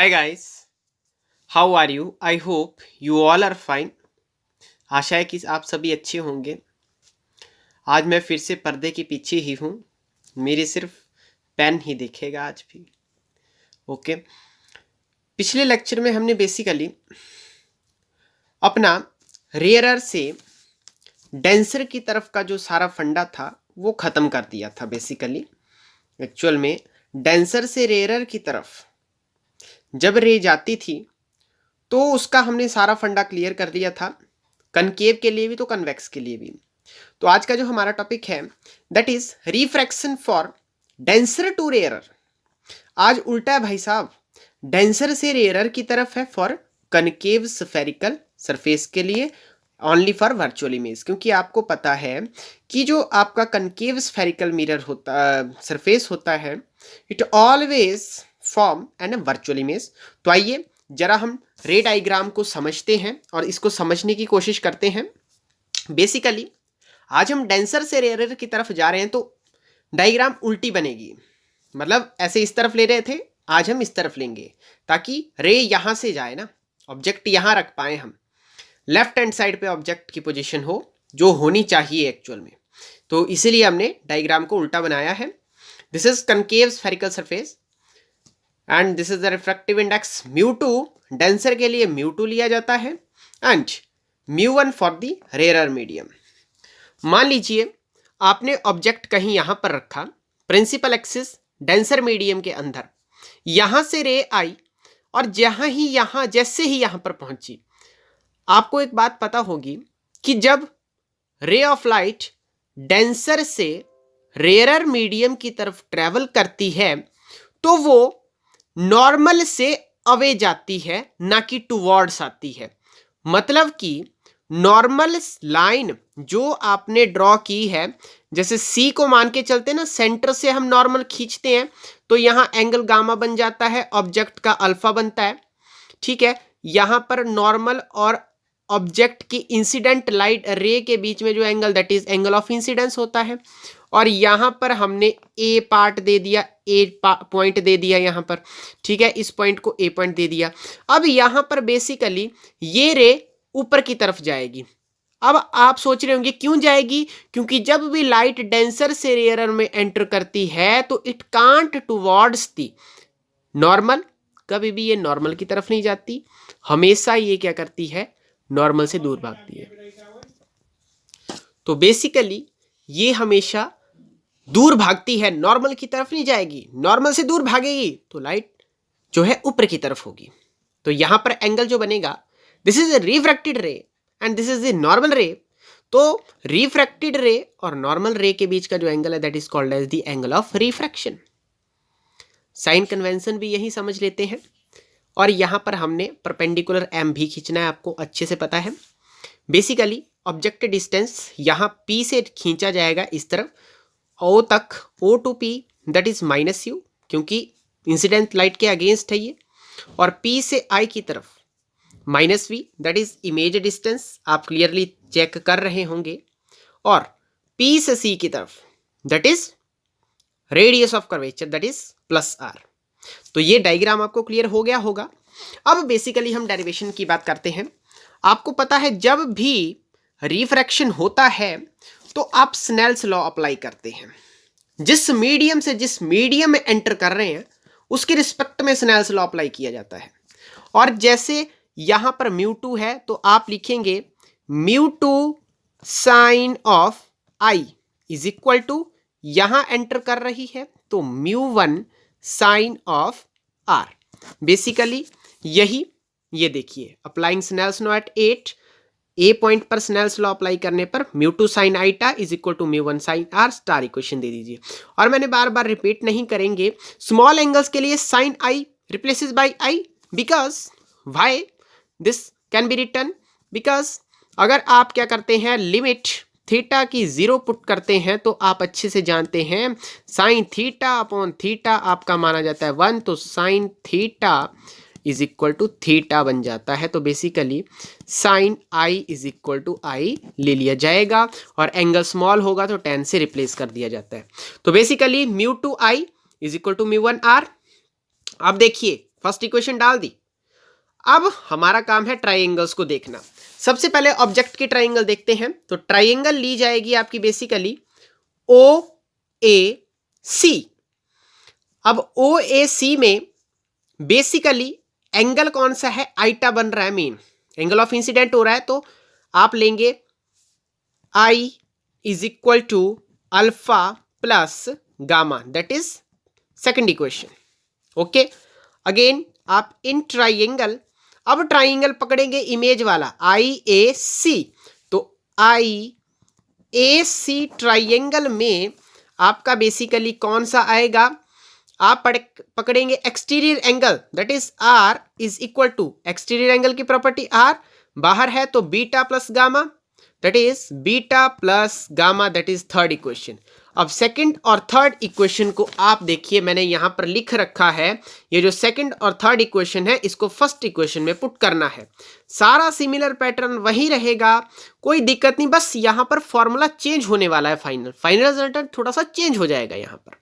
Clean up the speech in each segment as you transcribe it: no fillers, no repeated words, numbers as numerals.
Hi guys, how are you? I hope you all are fine. आशा है कि आप सभी अच्छे होंगे। आज मैं फिर से पर्दे के पीछे ही हूँ। मेरी सिर्फ पेन ही दिखेगा आज भी। ओके, पिछले लेक्चर में हमने बेसिकली अपना रेयरर से डेंसर की तरफ का जो सारा फंडा था वो ख़त्म कर दिया था। बेसिकली एक्चुअल में डेंसर से रेयरर की तरफ जब रे जाती थी तो उसका हमने सारा फंडा क्लियर कर दिया था, कनकेव के लिए भी तो कन्वेक्स के लिए भी। तो आज का जो हमारा टॉपिक है that is refraction for denser to rarer. आज उल्टा है भाई साहब, डेंसर से रेयरर की तरफ है फॉर कनकेव स्फेरिकल सरफेस के लिए, ओनली फॉर वर्चुअल इमेज। क्योंकि आपको पता है कि जो आपका कनकेव स्फेरिकल मिरर होता सरफेस होता है it always form an virtual image. तो आइए जरा हम रे डायग्राम को समझते हैं और इसको समझने की कोशिश करते हैं। बेसिकली आज हम डेंसर से रेयरर की तरफ जा रहे हैं तो डायग्राम उल्टी बनेगी। मतलब ऐसे इस तरफ ले रहे थे, आज हम इस तरफ लेंगे ताकि रे यहाँ से जाए ना, ऑब्जेक्ट यहाँ रख पाए हम, लेफ्ट हैंड साइड पे ऑब्जेक्ट की पोजीशन हो जो होनी चाहिए एक्चुअल में। तो इसीलिए हमने डायग्राम को उल्टा बनाया है। This is concave spherical surface and this is the refractive index μ2। Denser के लिए μ2 लिया जाता है and μ1 for the rarer medium. मान लीजिए आपने ऑब्जेक्ट कहीं यहां पर रखा, प्रिंसिपल एक्सिस डेंसर मीडियम के अंदर, यहां से रे आई और जैसे ही यहां पर पहुंची, आपको एक बात पता होगी कि जब रे ऑफ लाइट डेंसर से रेयरर मीडियम की तरफ ट्रेवल करती है तो वो नॉर्मल से अवे जाती है, ना कि टुवर्ड्स आती है। मतलब कि नॉर्मल लाइन जो आपने ड्रॉ की है, जैसे सी को मान के चलते ना, सेंटर से हम नॉर्मल खींचते हैं तो यहां एंगल गामा बन जाता है, ऑब्जेक्ट का अल्फा बनता है। ठीक है, यहां पर नॉर्मल और ऑब्जेक्ट की इंसिडेंट लाइट रे के बीच में जो angle that is angle of incidence होता है। और यहां पर हमने ए पार्ट दे दिया, पॉइंट दे दिया यहां पर। ठीक है, इस पॉइंट को ए पॉइंट दे दिया। अब यहां पर बेसिकली ये रे ऊपर की तरफ जाएगी। अब आप सोच रहे होंगे क्यों जाएगी? क्योंकि जब भी लाइट डेंसर से रेयरर में एंटर करती है तो it can't towards the normal. कभी भी ये नॉर्मल की तरफ नहीं जाती, हमेशा ये क्या करती है, नॉर्मल से दूर भागती है। तो बेसिकली ये हमेशा दूर भागती है, नॉर्मल की तरफ नहीं जाएगी। नॉर्मल से दूर भागेगी तो लाइट जो है ऊपर की तरफ होगी। तो यहां पर एंगल जो बनेगा, दिस इज ए रिफ्रैक्टेड रे and this is a normal रे। तो रिफ्रैक्टेड रे और नॉर्मल रे के बीच का जो एंगल है that is called as the angle of refraction. Sign convention भी यही समझ लेते हैं। और यहां पर हमने परपेंडिकुलर एम भी खींचना है, आपको अच्छे से पता है। बेसिकली ऑब्जेक्ट डिस्टेंस यहां पी से खींचा जाएगा इस तरफ, ओ तक, O to P that is -u, क्योंकि इंसिडेंट लाइट के अगेंस्ट है ये। और पी से आई की तरफ -v that is image distance, आप क्लियरली चेक कर रहे होंगे। और पी से सी की तरफ that is radius of curvature that is +r। तो ये डायग्राम आपको क्लियर हो गया होगा। अब बेसिकली हम डेरिवेशन की बात करते हैं। आपको पता है जब भी रिफ्रैक्शन होता है तो आप स्नेल्स लॉ अप्लाई करते हैं। जिस मीडियम में एंटर कर रहे हैं उसके रिस्पेक्ट में स्नेल्स लॉ अप्लाई किया जाता है। और जैसे यहां पर μ2 है तो आप लिखेंगे μ2 sine of I is equal to, यहां एंटर कर रही है तो μ1 साइन ऑफ आर। बेसिकली यही, ये देखिए, applying Snell's law at 8, A point पर स्नेल्स लॉ अप्लाई करने पर μ2 sine iota is equal to μ1 sine R, star equation दे दीजिए। और मैंने बार बार रिपीट नहीं करेंगे, स्मॉल एंगल्स के लिए sine i replaces by i, because why this can be written, because अगर आप क्या करते हैं, लिमिट थीटा की 0 पुट करते हैं तो आप अच्छे से जानते हैं साइन थीटा अपॉन थीटा आपका माना जाता है 1, तो sine theta is equal to theta बन जाता है। तो basically sine I is equal to I ले लिया जाएगा और एंगल स्मॉल होगा तो 10 से रिप्लेस कर दिया जाता है। तो basically μ2 I is equal to μ1 r। अब देखिए फर्स्ट इक्वेशन डाल दी। अब हमारा काम है ट्राइंगल्स को देखना। सबसे पहले ऑब्जेक्ट की ट्राइंगल देखते हैं। तो ट्राइंगल ली जाएगी आपकी बेसिकली ओ ए सी। अब ओ ए सी में बेसिकली एंगल कौन सा है, आईटा बन रहा है, मेन एंगल ऑफ इंसिडेंट हो रहा है। तो आप लेंगे I is equal to alpha plus gamma, that is second equation. Okay, again आप इन ट्राइंगल, अब ट्राइंगल पकड़ेंगे इमेज वाला आई ए सी। तो आई ए सी ट्राइंगल में आपका बेसिकली कौन सा आएगा, आप पकड़ेंगे exterior angle, that is r is equal to exterior angle की प्रॉपर्टी आर, बाहर है तो beta plus gamma, that is beta plus gamma, that is third equation. अब सेकंड और थर्ड इक्वेशन को आप देखिए, मैंने यहां पर लिख रखा है, ये जो सेकंड और थर्ड इक्वेशन है इसको फर्स्ट इक्वेशन में पुट करना है। सारा सिमिलर पैटर्न वही रहेगा, कोई दिक्कत नहीं, बस यहां पर फॉर्मूला चेंज होने वाला है, फाइनल रिजल्ट थोड़ा सा चेंज हो जाएगा यहां पर,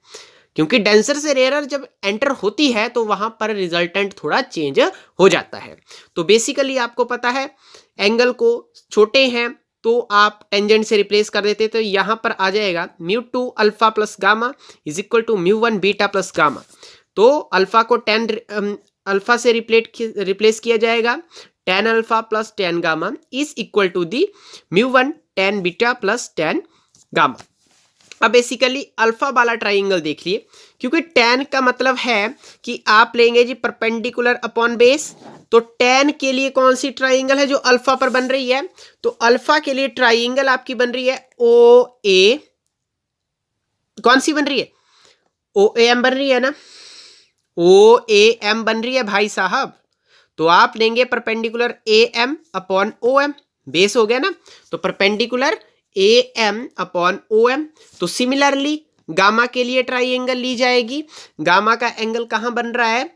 क्योंकि डेंसर से रेयर जब एंटर होती है तो वहां पर रिजल्टेंट थोड़ा चेंज हो जाता है। तो बेसिकली आपको पता है एंगल को छोटे हैं तो आप टेंजेंट से रिप्लेस कर देते, तो यहां पर आ जाएगा mu two alpha plus gamma is equal to mu one beta plus gamma. तो अल्फा को अल्फा से रिप्लेस किया जाएगा, tan alpha plus tan gamma is equal to the mu one tan beta plus tan gamma. अब basically alpha वाला triangle देख लिए, क्योंकि टेन का मतलब है कि आप लेंगे जी परपेंडिकुलर अपॉन बेस। तो टेन के लिए कौन सी ट्राइंगल है जो अल्फा पर बन रही है, तो अल्फा के लिए ट्राइंगल आपकी बन रही है ओ ए, कौन सी बन रही है, ओ ए एम बन रही है ना, ओ ए एम बन रही है भाई साहब। तो आप लेंगे perpendicular A M upon O M, base हो गया ना, तो perpendicular A M upon O M. तो सिमिलरली गामा के लिए ट्राइंगल ली जाएगी, गामा का एंगल कहां बन रहा है,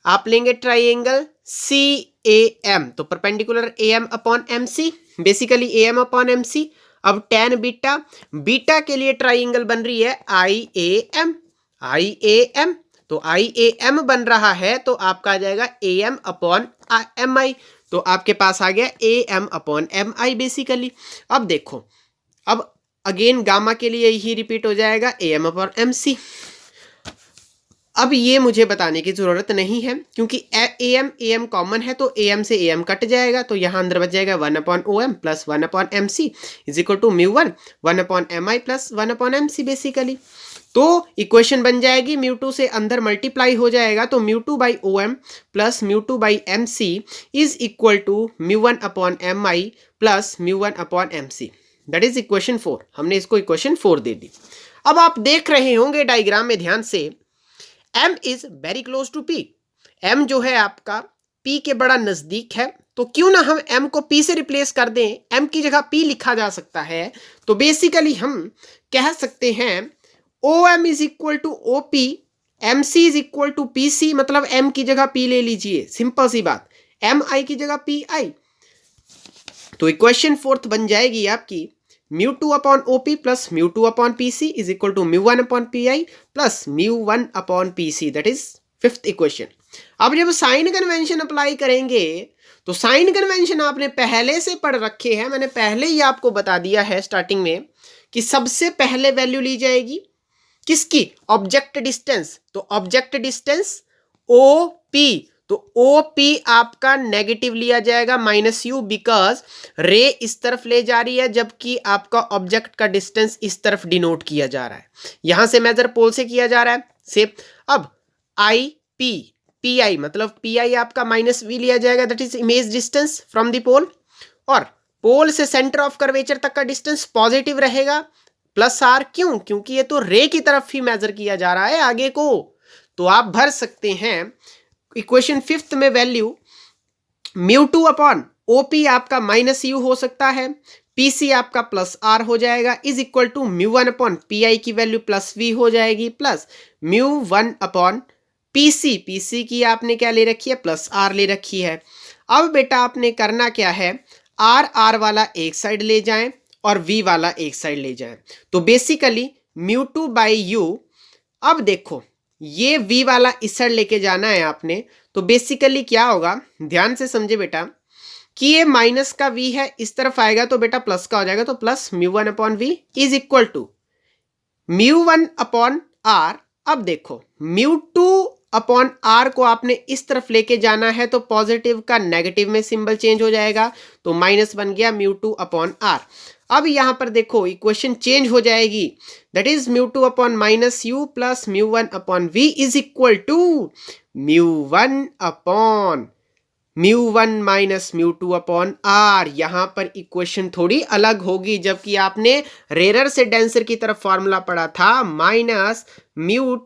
आप लेंगे ट्राइंगल सी ए एम, तो perpendicular A M upon M C, basically A M upon M C. अब टेन बीटा, बीटा के लिए ट्राइंगल बन रही है आई A M, I A M, तो आई ए एम बन रहा है तो आपका आ जाएगा A M upon M I, तो आपके पास आ गया A M upon M I basically. अब देखो, अब अगेन गामा के लिए यही रिपीट हो जाएगा A M upon M C. अब ये मुझे बताने की जरूरत नहीं है, क्योंकि ए एम कॉमन है तो ए एम से ए एम कट जाएगा, तो यहाँ अंदर बच जाएगा one upon O M plus one upon M C is equal to mu one one upon M I plus one upon M C basically. तो इक्वेशन बन जाएगी, म्यू टू से अंदर मल्टीप्लाई हो जाएगा, तो mu two by O M plus mu two by M C is equal to mu one upon M I plus mu one upon M C, that is equation 4। हमने इसको equation 4 दे दी। अब आप देख रहे होंगे डायग्राम में ध्यान से, m is very close to p, m जो है आपका p के बड़ा नजदीक है, तो क्यों ना हम m को p से रिप्लेस कर दें, m की जगह p लिखा जा सकता है। तो बेसिकली हम कह सकते हैं OM is equal to OP, MC is equal to PC, मतलब m की जगह p ले लीजिए, सिंपल सी बात, MI की जगह PI। तो इक्वेशन 4 बन जाएगी आपकी mu two upon OP plus mu two upon P C is equal to mu one upon P I plus mu one upon P C, that is fifth equation. अब जब sign convention apply करेंगे, तो sign convention आपने पहले से पढ़ रखे हैं, मैंने पहले ही आपको बता दिया है स्टार्टिंग में कि सबसे पहले वैल्यू ली जाएगी किसकी, ऑब्जेक्ट डिस्टेंस। तो ऑब्जेक्ट डिस्टेंस ओ पी, तो ओ पी आपका नेगेटिव लिया जाएगा माइनस यू, बिकॉज रे इस तरफ ले जा रही है जबकि आपका ऑब्जेक्ट का डिस्टेंस इस तरफ डिनोट किया जा रहा है, यहां से मेजर पोल से किया जा रहा है सेम। अब आई पी पी आई, मतलब पी आई आपका माइनस वी लिया जाएगा, that is image distance from the pole, और पोल से सेंटर ऑफ कर्वेचर तक का डिस्टेंस पॉजिटिव रहेगा प्लस आर, क्यों, क्योंकि ये तो रे की तरफ ही मेजर किया जा रहा है आगे को। तो आप भर सकते हैं इक्वेशन 5 में value mu two upon OP आपका माइनस यू हो सकता है, पीसी आपका प्लस आर हो जाएगा is equal to mu one upon P I की वैल्यू प्लस वी हो जाएगी plus mu one upon PC, PC की आपने क्या ले रखी है, प्लस आर ले रखी है। अब बेटा आपने करना क्या है, आर आर वाला एक साइड ले जाएं और वी वाला एक साइड ले जाएं, तो basically mu two by you. अब देखो ये v वाला इस साइड लेके जाना है आपने, तो बेसिकली क्या होगा, ध्यान से समझे बेटा, कि ये माइनस का v है, इस तरफ आएगा तो बेटा प्लस का हो जाएगा, तो plus mu one upon v is equal to mu one upon r. अब देखो म्यू टू अपॉन आर को आपने इस तरफ लेके जाना है, तो पॉजिटिव का नेगेटिव में सिंबल चेंज हो जाएगा, तो माइनस बन गया म्यू टू अपॉन आर। अब यहां पर देखो इक्वेशन चेंज हो जाएगी, that is mu two upon minus u plus mu one upon v is equal to mu one upon mu one minus mu two upon r. यहां पर equation थोड़ी अलग होगी, जबकि आपने रेयर से डेंसर की तरफ फॉर्मूला पढ़ा था माइनस म्यू,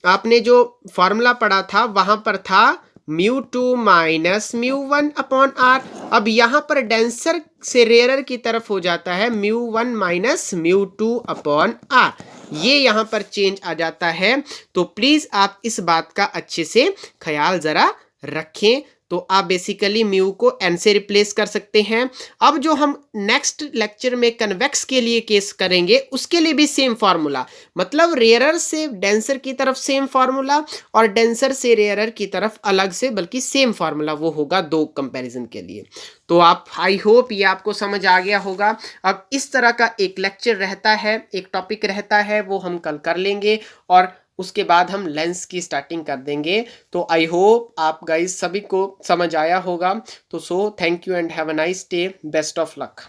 आपने जो फॉर्मूला पढ़ा था वहां पर था mu two minus mu one upon r. अब यहां पर डेंसर से रेयर की तरफ हो जाता है mu one minus mu two upon r, ये यहां पर चेंज आ जाता है। तो प्लीज आप इस बात का अच्छे से ख्याल जरा रखें। तो आप बेसिकली म्यू को एन से रिप्लेस कर सकते हैं। अब जो हम नेक्स्ट लेक्चर में कन्वेक्स के लिए केस करेंगे उसके लिए भी सेम फार्मूला, मतलब रेयरर से डेंसर की तरफ सेम फार्मूला और डेंसर से रेयरर की तरफ अलग से, बल्कि सेम फार्मूला वो होगा दो कंपैरिजन के लिए। तो आप, आई होप ये आपको समझ आ गया होगा। अब इस तरह का एक लेक्चर रहता है, एक टॉपिक रहता है, वो हम कल कर लेंगे और उसके बाद हम लेंस की स्टार्टिंग कर देंगे। तो आई होप आप गाइस सभी को समझ आया होगा। तो so thank you and have a nice day, best of luck.